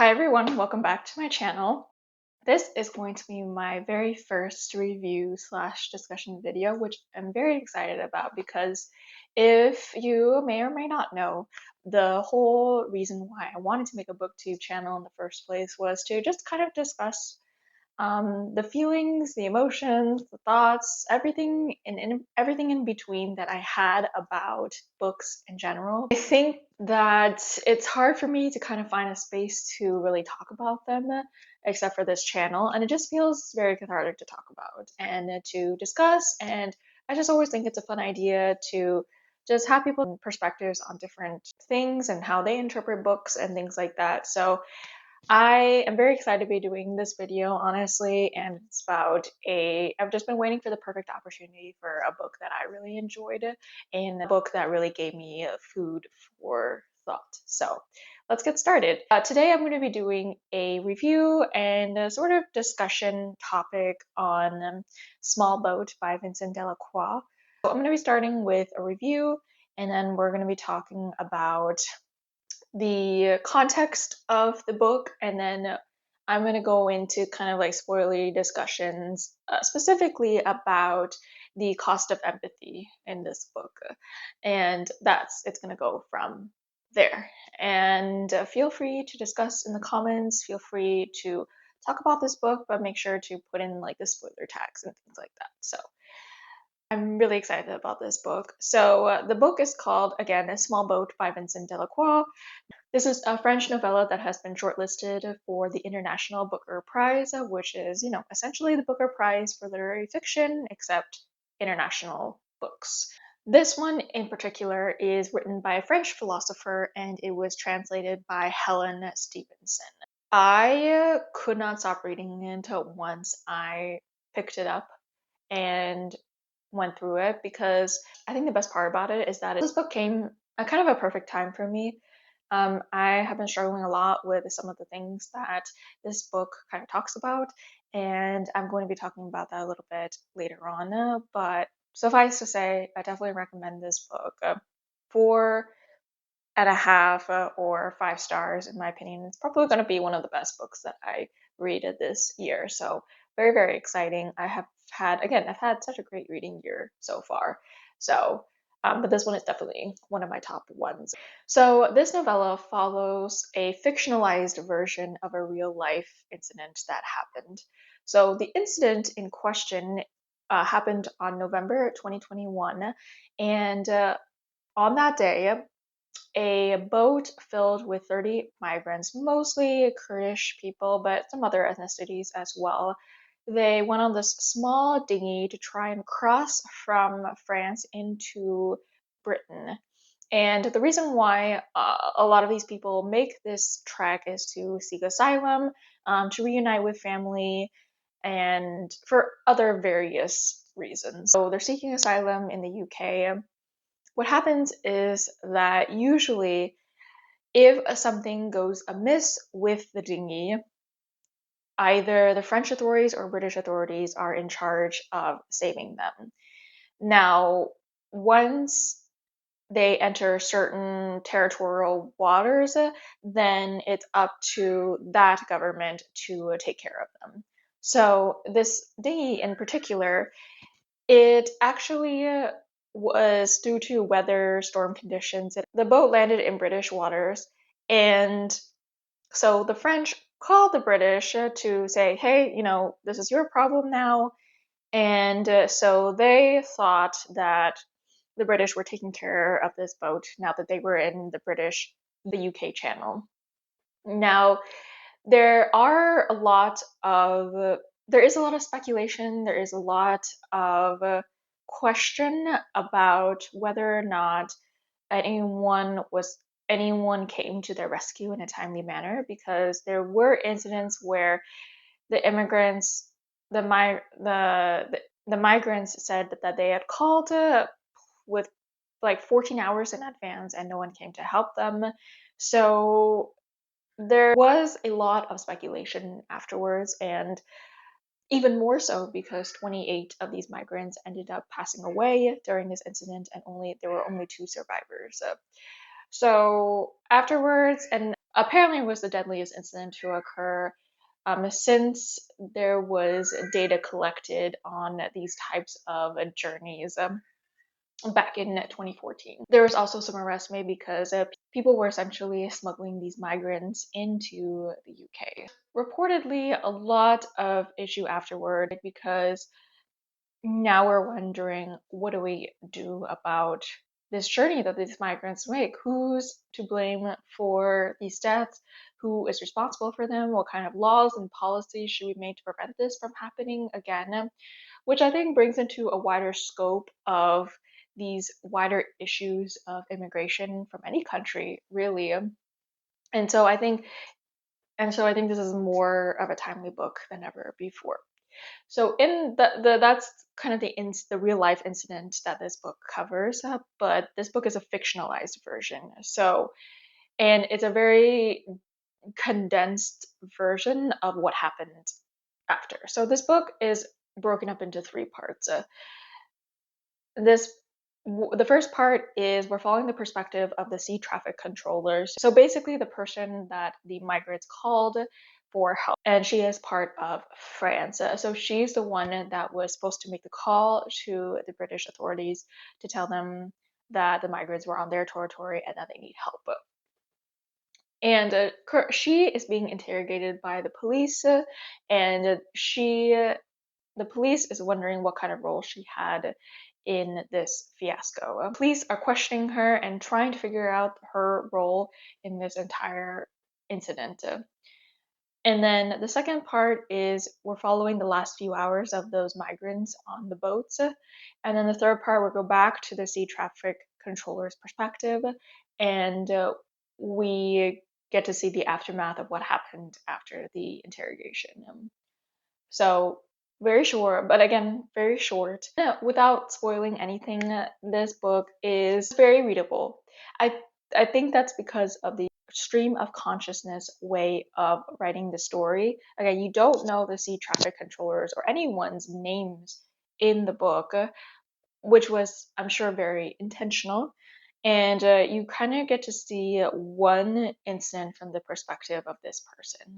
Hi everyone, welcome back to my channel. This is going to be my very first review slash discussion video, which I'm very excited about because if you may or may not know, the whole reason why I wanted to make a booktube channel in the first place was to just kind of discuss the feelings, the emotions, the thoughts, everything everything in between that I had about books in general. I think that it's hard for me to kind of find a space to really talk about them, except for this channel, and it just feels very cathartic to talk about and to discuss. And I just always think it's a fun idea to just have people perspectives on different things and how they interpret books and things like that. So I am very excited to be doing this video, honestly, and it's about I've just been waiting for the perfect opportunity for a book that I really enjoyed and a book that really gave me food for thought. So let's get started. Today I'm going to be doing a review and a sort of discussion topic on Small Boat by Vincent Delecroix. So I'm going to be starting with a review, and then we're going to be talking about the context of the book, and then I'm going to go into kind of like spoilery discussions, specifically about the cost of empathy in this book. And it's going to go from there. And feel free to discuss in the comments, feel free to talk about this book, but make sure to put in like the spoiler tags and things like that. So I'm really excited about this book. So the book is called, again, A Small Boat by Vincent Delecroix. This is a French novella that has been shortlisted for the International Booker Prize, which is, essentially the Booker Prize for literary fiction, except international books. This one in particular is written by a French philosopher, and it was translated by Helen Stevenson. I could not stop reading it once I picked it up and went through it, because I think the best part about it is that this book came at kind of a perfect time for me. I have been struggling a lot with some of the things that this book kind of talks about, and I'm going to be talking about that a little bit later on. But suffice to say, I definitely recommend this book. 4.5 or 5 stars, in my opinion. It's probably going to be one of the best books that I read this year. So very, very exciting. I've had such a great reading year so far. So but this one is definitely one of my top ones. So this novella follows a fictionalized version of a real life incident that happened. So the incident in question happened on November 2021, and on that day, a boat filled with 30 migrants, mostly Kurdish people, but some other ethnicities as well. They went on this small dinghy to try and cross from France into Britain. And the reason why a lot of these people make this trek is to seek asylum, to reunite with family, and for other various reasons. So they're seeking asylum in the UK. What happens is that usually, if something goes amiss with the dinghy, either the French authorities or British authorities are in charge of saving them. Now, once they enter certain territorial waters, then it's up to that government to take care of them. So this dinghy in particular, it actually was due to weather storm conditions. The boat landed in British waters, and so the French called the British to say, hey, this is your problem now. And so they thought that the British were taking care of this boat now that they were in the UK channel. Now, there are a lot of there is a lot of speculation, there is a lot of question about whether or not anyone came to their rescue in a timely manner, because there were incidents where the immigrants the mi- the migrants said that they had called with like 14 hours in advance and no one came to help them. So there was a lot of speculation afterwards, and even more so because 28 of these migrants ended up passing away during this incident, and there were only 2 survivors. So afterwards, and apparently it was the deadliest incident to occur since there was data collected on these types of journeys back in 2014. There was also some arrests made because people were essentially smuggling these migrants into the UK. Reportedly, a lot of issue afterward because now we're wondering, what do we do about this journey that these migrants make? Who's to blame for these deaths? Who is responsible for them? What kind of laws and policies should we make to prevent this from happening again? Which I think brings into a wider scope of these wider issues of immigration from any country, really. And so I think this is more of a timely book than ever before. So in the that's kind of the real life incident that this book covers, but this book is a fictionalized version. So, and it's a very condensed version of what happened after. So this book is broken up into three parts. This the first part is we're following the perspective of the sea traffic controllers. So basically the person that the migrants called for help, and she is part of France. So she's the one that was supposed to make the call to the British authorities to tell them that the migrants were on their territory and that they need help. And she is being interrogated by the police, and the police is wondering what kind of role she had in this fiasco. Police are questioning her and trying to figure out her role in this entire incident. And then the second part is we're following the last few hours of those migrants on the boats. And then the third part, we'll go back to the sea traffic controller's perspective, and we get to see the aftermath of what happened after the interrogation. So very short, but again, very short. Without spoiling anything, this book is very readable. I I think that's because of the stream of consciousness way of writing the story. Again, you don't know the sea traffic controllers or anyone's names in the book, which was, I'm sure, very intentional. And you kind of get to see one incident from the perspective of this person.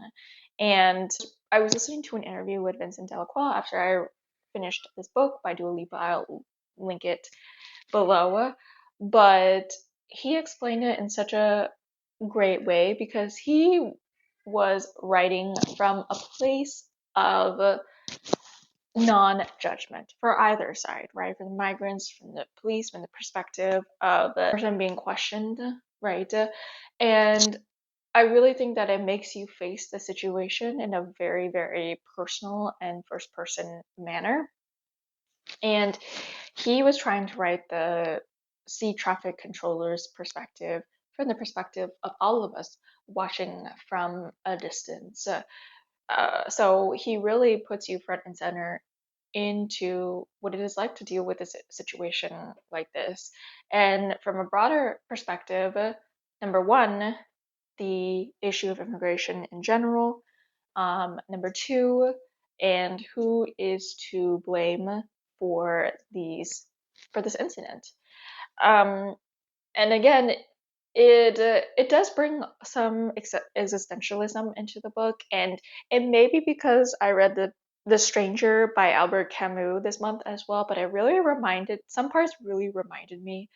And I was listening to an interview with Vincent Delecroix after I finished this book by Lipa. I'll link it below. But he explained it in such a great way because he was writing from a place of non-judgment for either side, right? From the migrants, from the police, from the perspective of the person being questioned, right? And I really think that it makes you face the situation in a very, very personal and first person manner. And he was trying to write the sea traffic controller's perspective from the perspective of all of us watching from a distance. So he really puts you front and center into what it is like to deal with a situation like this. And from a broader perspective, number one, the issue of immigration in general. Number two, and who is to blame for this incident. Um, and again, it does bring some existentialism into the book, and it may be because I read the Stranger by Albert Camus this month as well, but some parts really reminded me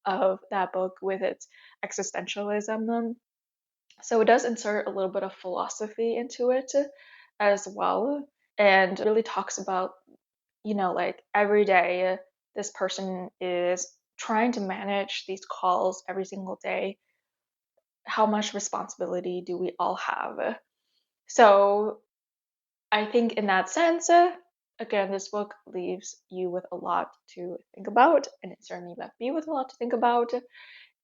of that book with its existentialism. So it does insert a little bit of philosophy into it as well, and really talks about, like every day this person is trying to manage these calls every single day. How much responsibility do we all have? So I think in that sense, again, this book leaves you with a lot to think about, and it certainly left me with a lot to think about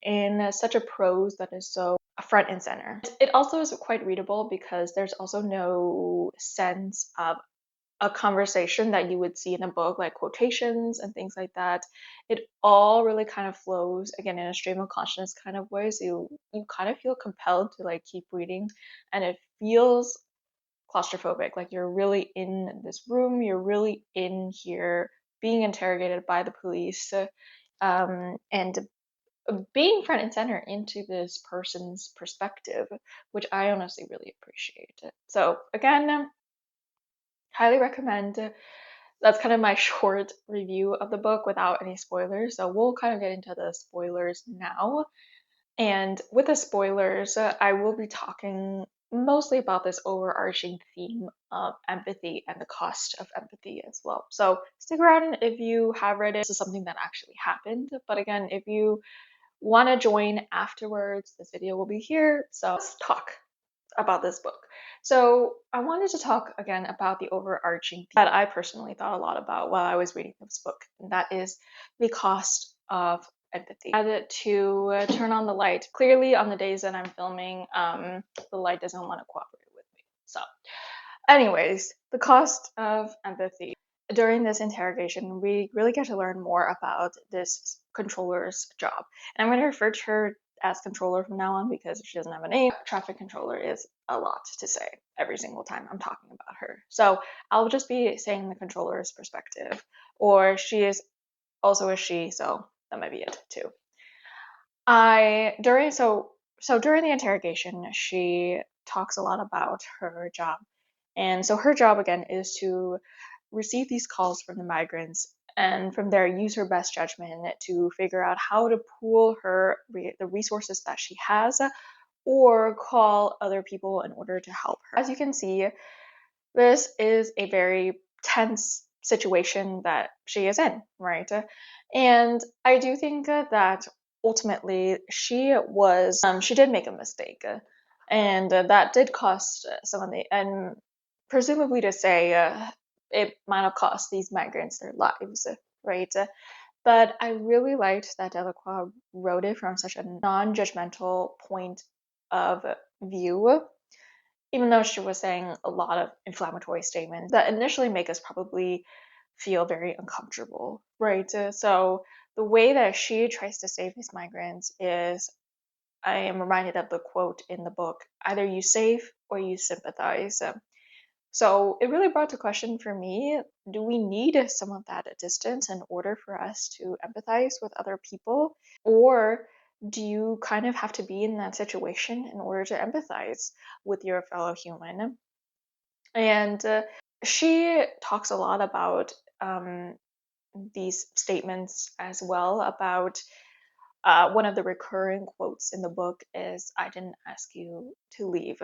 in such a prose that is so front and center. It also is quite readable because there's also no sense of a conversation that you would see in a book, like quotations and things like that. It all really kind of flows again in a stream of consciousness kind of way. So you kind of feel compelled to like keep reading, and it feels claustrophobic. Like you're really in this room, you're really in here being interrogated by the police, and being front and center into this person's perspective, which I honestly really appreciate. So again, highly recommend. That's kind of my short review of the book without any spoilers. So we'll kind of get into the spoilers now. And with the spoilers, I will be talking mostly about this overarching theme of empathy and the cost of empathy as well. So stick around if you have read it. This is something that actually happened. But again, if you want to join afterwards, this video will be here. So let's talk about this book. So I wanted to talk again about the overarching theme that I personally thought a lot about while I was reading this book, and that is the cost of empathy. I had to turn on the light. Clearly, on the days that I'm filming, the light doesn't want to cooperate with me. So, anyways, the cost of empathy. During this interrogation, we really get to learn more about this controller's job. And I'm going to refer to her as controller from now on because she doesn't have a name. Traffic controller is a lot to say every single time I'm talking about her. So I'll just be saying the controller's perspective, or she is also a she, so that might be it too. During the interrogation, she talks a lot about her job. And so her job again is to receive these calls from the migrants and from there use her best judgment to figure out how to pool the resources that she has or call other people in order to help her. As you can see, this is a very tense situation that she is in, right? And I do think that ultimately she did make a mistake, and that did cost some of the, and presumably to say it might have cost these migrants their lives, right? But I really liked that Delecroix wrote it from such a non-judgmental point of view, even though she was saying a lot of inflammatory statements that initially make us probably feel very uncomfortable, right? So the way that she tries to save these migrants is, I am reminded of the quote in the book, either you save or you sympathize. So it really brought to question for me, do we need some of that distance in order for us to empathize with other people? Or do you kind of have to be in that situation in order to empathize with your fellow human? And she talks a lot about these statements as well. About one of the recurring quotes in the book is, I didn't ask you to leave,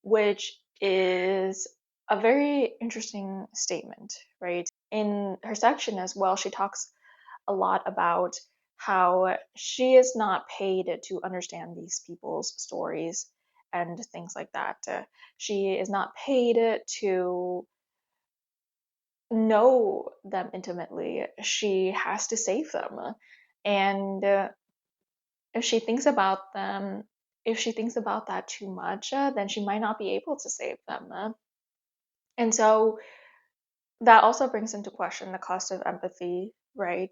which is a very interesting statement, right? In her section as well, she talks a lot about how she is not paid to understand these people's stories and things like that. She is not paid to know them intimately. She has to save them. And if she thinks about them, if she thinks about that too much, then she might not be able to save them. And so that also brings into question the cost of empathy, right?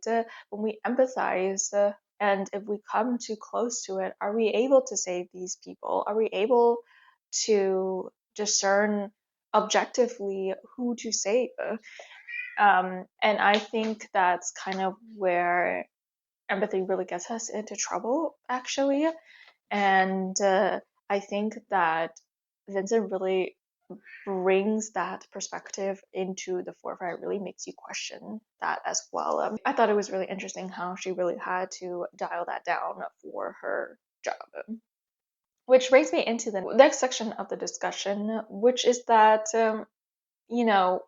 When we empathize, and if we come too close to it, are we able to save these people? Are we able to discern objectively who to save? And I think that's kind of where empathy really gets us into trouble, actually. And I think that Vincent really brings that perspective into the forefront. It really makes you question that as well. I thought it was really interesting how she really had to dial that down for her job. Which brings me into the next section of the discussion, which is that, you know,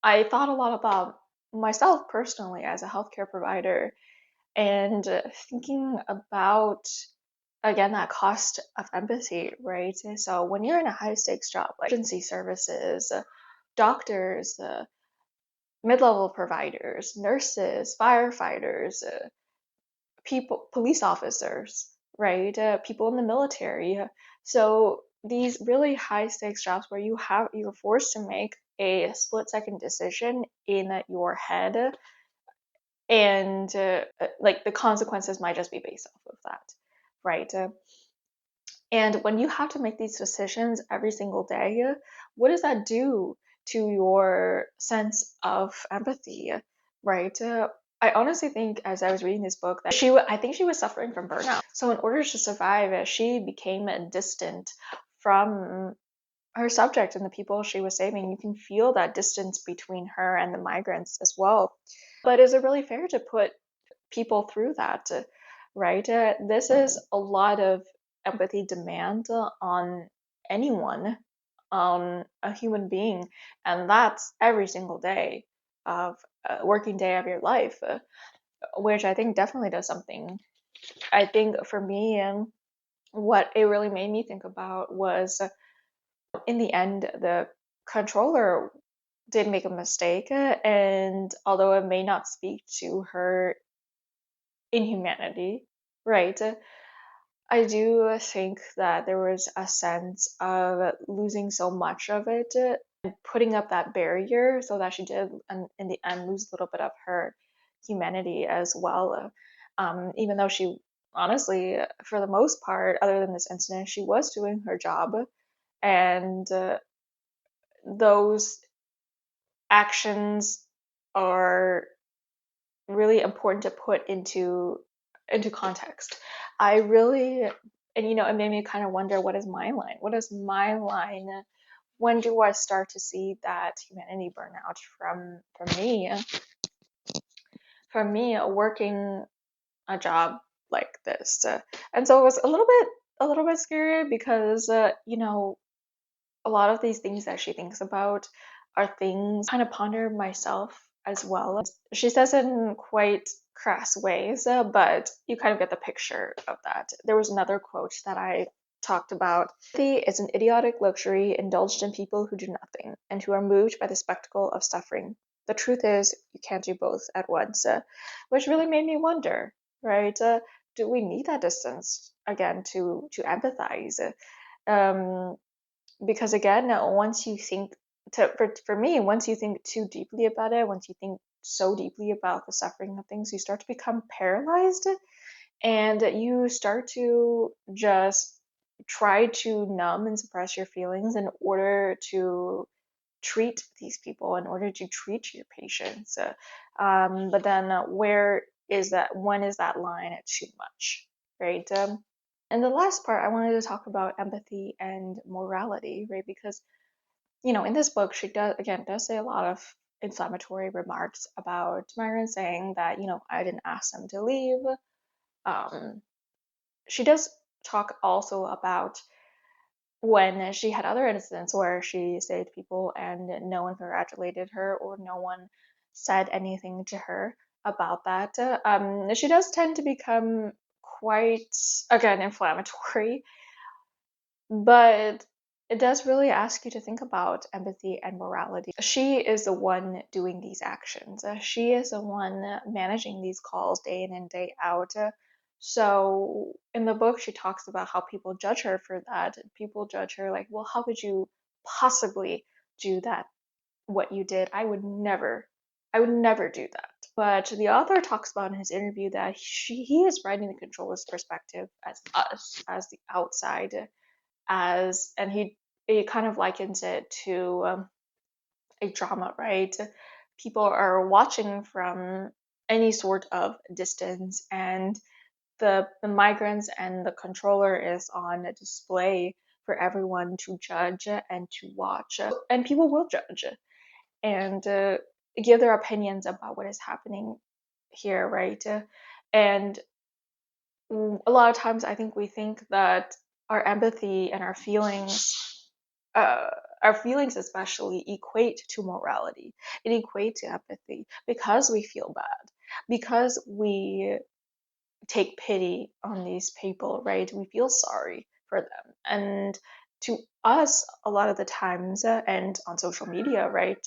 I thought a lot about myself personally as a healthcare provider and thinking about, again, that cost of empathy, right? So when you're in a high stakes job like emergency services, doctors, mid-level providers, nurses, firefighters, people, police officers, right? People in the military. So these really high stakes jobs where you're forced to make a split second decision in your head, and like the consequences might just be based off of that, right? And when you have to make these decisions every single day, what does that do to your sense of empathy, right? I honestly think, as I was reading this book, that I think she was suffering from burnout. So in order to survive, she became distant from her subject and the people she was saving. You can feel that distance between her and the migrants as well. But is it really fair to put people through that, right? This is a lot of empathy demand on anyone, on a human being, and that's every single day of working day of your life, which I think definitely does something. I think for me, what it really made me think about was, in the end, the controller did make a mistake, and although it may not speak to her inhumanity, right? I do think that there was a sense of losing so much of it, and putting up that barrier so that she did, in the end, lose a little bit of her humanity as well. Even though she, honestly, for the most part, other than this incident, she was doing her job, and those actions are really important to put into context. I really, and it made me kind of wonder, what is my line? What is my line? When do I start to see that humanity burnout from me? From me working a job like this, and so it was a little bit scary because a lot of these things that she thinks about are things I kind of ponder myself as well. She says it in quite crass ways, but you kind of get the picture of that. There was another quote that I talked about. Empathy is an idiotic luxury indulged in people who do nothing and who are moved by the spectacle of suffering. The truth is, you can't do both at once, which really made me wonder, right? Do we need that distance again to empathize? Um, because again, once you think for me, once you think too deeply about it, once you think so deeply about the suffering of things, you start to become paralyzed, and you start to just try to numb and suppress your feelings in order to treat these people, in order to treat your patients. But then where is that? When is that line at too much, right? And the last part, I wanted to talk about empathy and morality, right? Because in this book, she does say a lot of inflammatory remarks about migrants, saying that I didn't ask them to leave. She does talk also about when she had other incidents where she saved people and no one congratulated her or no one said anything to her about that. She does tend to become quite, again, inflammatory, but it does really ask you to think about empathy and morality. She is the one doing these actions. She is the one managing these calls day in and day out. So in the book, she talks about how people judge her for that. People judge her like, well, how could you possibly do that? What you did? I would never do that. But the author talks about in his interview that he is writing the controller's perspective as us, as the outside, and he kind of likens it to a drama, right? People are watching from any sort of distance, and the migrants and the controller is on display for everyone to judge and to watch, and people will judge and give their opinions about what is happening here, right? And a lot of times I think we think that our empathy and uh, our feelings especially equate to morality. It equates to empathy because we feel bad, because we take pity on these people, right? We feel sorry for them. And to us, a lot of the times, and on social media, right,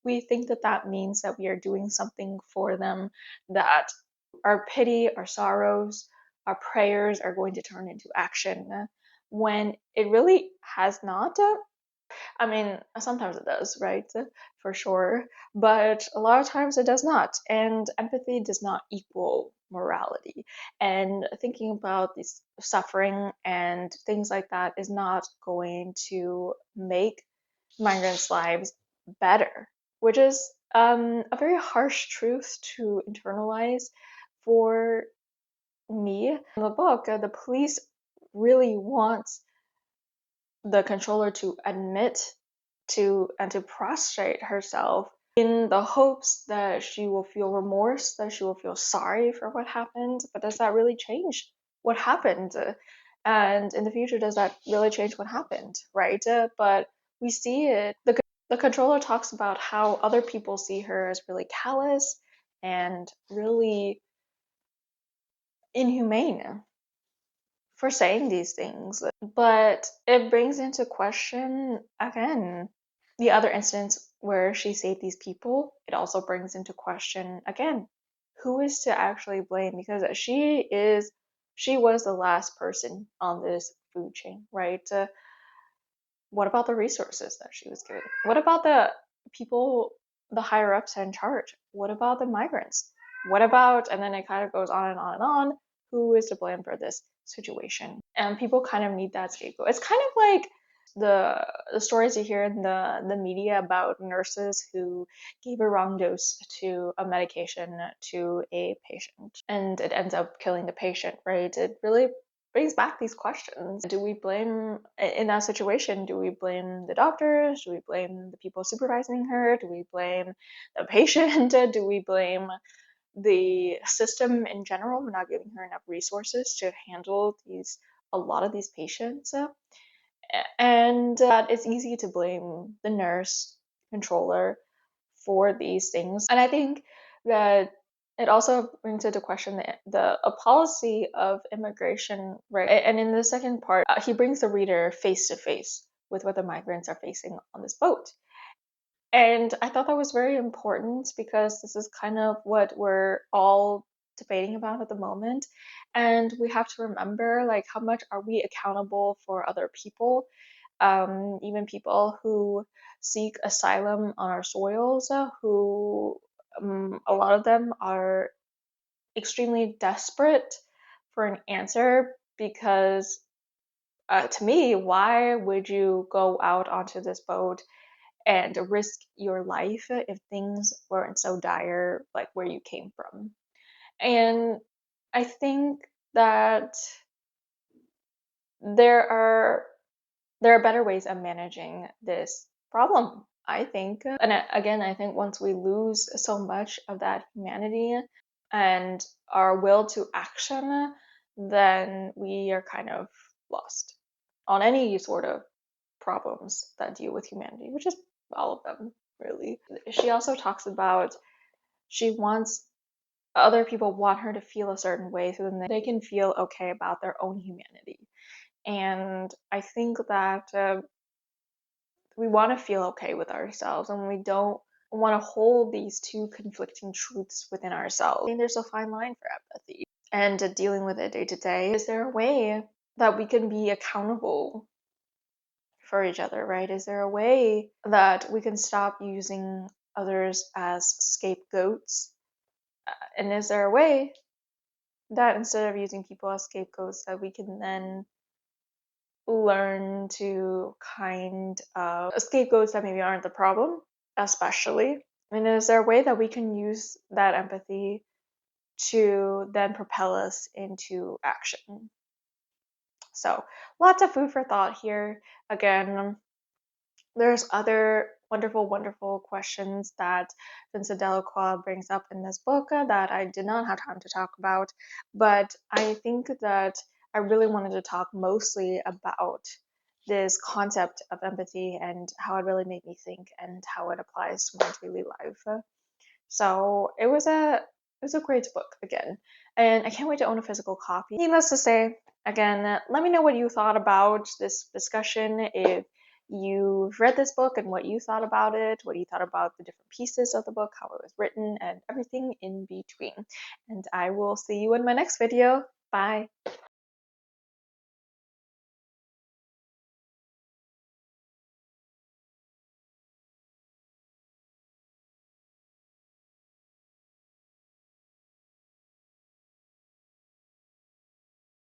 we think that that means that we are doing something for them, that our pity, our sorrows, our prayers are going to turn into action, when it really has not. I mean, sometimes it does, right? For sure. But a lot of times it does not. And empathy does not equal morality. And thinking about this suffering and things like that is not going to make migrants' lives better, which is a very harsh truth to internalize for me. In the book, the police really want the controller to admit to and to prostrate herself in the hopes that she will feel remorse, that she will feel sorry for what happened. But does that really change what happened? And in the future, does that really change what happened, right? But we see it. The controller talks about how other people see her as really callous and really inhumane for saying these things. But it brings into question, again, the other instance where she saved these people. It also brings into question, again, who is to actually blame? Because she was the last person on this food chain, right? What about the resources that she was given? What about the people, the higher ups in charge? What about the migrants? What about, and then it kind of goes on and on and on. Who is to blame for this situation? And people kind of need that scapegoat. It's kind of like the stories you hear in the media about nurses who gave a wrong dose to a medication to a patient and it ends up killing the patient, right? It really brings back these questions. Do we blame, in that situation, do we blame the doctors? Do we blame the people supervising her? Do we blame the patient? Do we blame the system in general for not giving her enough resources to handle a lot of these patients? And it's easy to blame the nurse controller for these things. And I think that it also brings into question a policy of immigration, right? And in the second part, he brings the reader face to face with what the migrants are facing on this boat. And I thought that was very important because this is kind of what we're all debating about at the moment. And we have to remember, like, how much are we accountable for other people, even people who seek asylum on our soils, who a lot of them are extremely desperate for an answer because to me, why would you go out onto this boat and risk your life if things weren't so dire like where you came from? And I think that there are better ways of managing this problem, I think. And again, I think once we lose so much of that humanity and our will to action, then we are kind of lost on any sort of problems that deal with humanity, which is all of them, really. She also talks about she wants other people want her to feel a certain way so then they can feel okay about their own humanity. And I think that we want to feel okay with ourselves and we don't want to hold these two conflicting truths within ourselves. I think there's a fine line for empathy and dealing with it day to day. Is there a way that we can be accountable for each other, right? Is there a way that we can stop using others as scapegoats? And is there a way that instead of using people as scapegoats, that we can then learn to kind of scapegoats that maybe aren't the problem, especially? And is there a way that we can use that empathy to then propel us into action? So, lots of food for thought here. Again, there's other wonderful, wonderful questions that Vincent Delecroix brings up in this book that I did not have time to talk about, but I think that I really wanted to talk mostly about this concept of empathy and how it really made me think and how it applies to my daily life. So it was a great book again, and I can't wait to own a physical copy. Needless to say, again, let me know what you thought about this discussion. If you've read this book and what you thought about it, what you thought about the different pieces of the book, how it was written, and everything in between. And I will see you in my next video. Bye.